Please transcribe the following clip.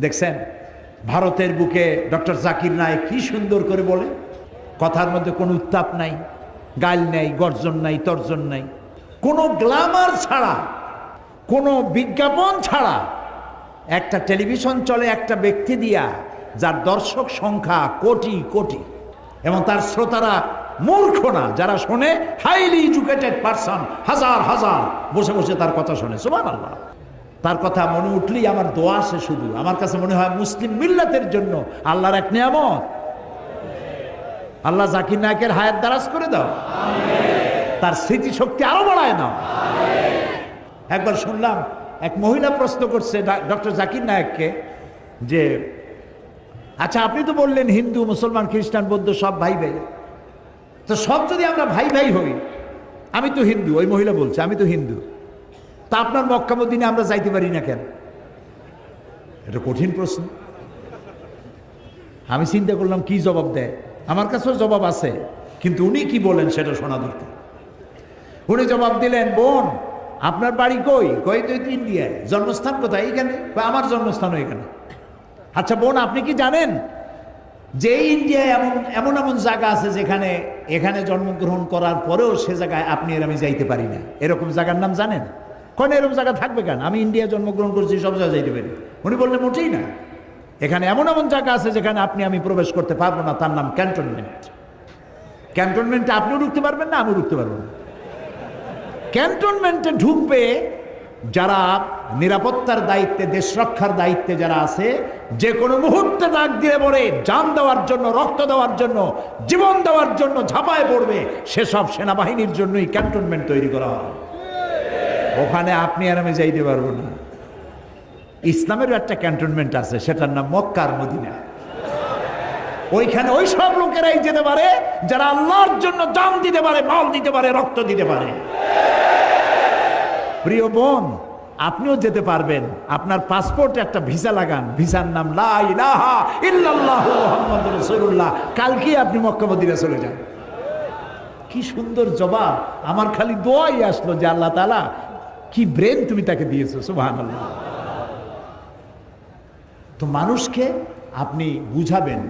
দেখছেন ভারতের বুকে ডক্টর জাকির নায়েক কি সুন্দর করে বলে, কথার মধ্যে কোনো উত্তাপ নাই, গাল নাই, গর্জন নাই, তর্জন নাই, কোনো গ্ল্যামার ছাড়া, কোনো বিজ্ঞাপন ছাড়া একটা টেলিভিশন চলে একটা ব্যক্তি দিয়া যার দর্শক সংখ্যা কোটি কোটি, এবং তার শ্রোতারা মূর্খ না, যারা শোনে হাইলি এডুকেটেড পারসন, হাজার হাজার বসে বসে তার কথা শোনে। সুবহানাল্লাহ। তার কথা মনে উঠলেই আমার দোয়া আসে শুধু। আমার কাছে মনে হয় মুসলিম মিল্লাতের জন্য আল্লাহর এক নিয়ামত। আল্লাহ জাকির নায়েকের হায়াত দারাজ করে দাও, তার স্মৃতিশক্তি আরো বাড়ায় নাও। একবার শুনলাম এক মহিলা প্রশ্ন করছে ডক্টর জাকির নায়েককে যে, আচ্ছা আপনি তো বললেন হিন্দু মুসলমান খ্রিস্টান বৌদ্ধ সব ভাই ভাই, তো সব যদি আমরা ভাই ভাই হই, আমি তো হিন্দু, ওই মহিলা বলছে আমি তো হিন্দু, তা আপনার মক্কা মদিনে আমরা যাইতে পারি না কেন? এটা কঠিন প্রশ্ন। আমি চিন্তা করলাম কি জবাব দেয়। আমার কাছেও জবাব আছে, কিন্তু উনি কি বলেন সেটা শোনা দরকার। উনি জবাব দিলেন, বোন আপনার বাড়ি কই? কই তো ইন্ডিয়ায়। জন্মস্থান কোথায়? এখানে। আমার জন্মস্থানও এখানে। আচ্ছা বোন আপনি কি জানেন যে ইন্ডিয়ায় এমন এমন এমন জায়গা আছে যেখানে এখানে জন্মগ্রহণ করার পরেও সে জায়গায় আপনি আর আমি যাইতে পারি না, এরকম জায়গার নাম জানেন? কোন এরকম জায়গা থাকবে কেন? আমি ইন্ডিয়া জন্মগ্রহণ করছি, সব জায়গায় যাইতে পারি। উনি বললেন মোটেই না, এখানে এমন এমন জায়গা আছে যেখানে আপনি আমি প্রবেশ করতে পারবো না, তার নাম ক্যান্টনমেন্ট। ক্যান্টনমেন্টে আপনিও ঢুকতে পারবেন না, আমিও ঢুকতে পারবো না। ক্যান্টনমেন্টে ঢুকবে যারা নিরাপত্তার দায়িত্বে, দেশ রক্ষার দায়িত্বে যারা আছে, যে কোনো মুহূর্তে ডাক দিয়ে পড়ে জান দেওয়ার জন্য, রক্ত দেওয়ার জন্য, জীবন দেওয়ার জন্য ঝাঁপায় পড়বে, সেসব সেনাবাহিনীর জন্যই ক্যান্টনমেন্ট তৈরি করা হয়। ওখানে আপনি আর আমি যাইতে পারবো না। ইসলামেরও একটা ক্যান্টনমেন্ট আছে, সেটার নাম মক্কা আর মদিনা। ওইখানে ওই সব লোকেরাই যেতে পারে যারা আল্লাহর জন্য জান দিতে পারে, মাল দিতে পারে, রক্ত দিতে পারে। প্রিয় বোন, আপনিও যেতে পারবেন। আপনার পাসপোর্টে একটা ভিসা লাগান, ভিসার নাম লা ইলাহা ইল্লাল্লাহু মুহাম্মাদুর রাসূলুল্লাহ। কালকেই আপনি মক্কা মদিনা চলে যান। কি সুন্দর জবাব! আমার খালি দোয়াই আসলো যে আল্লাহ তাআলা কি ব্রেন তুমি তাকে দিয়েছো। সুবহানাল্লাহ। তো মানুষকে আপনি বুঝাবেন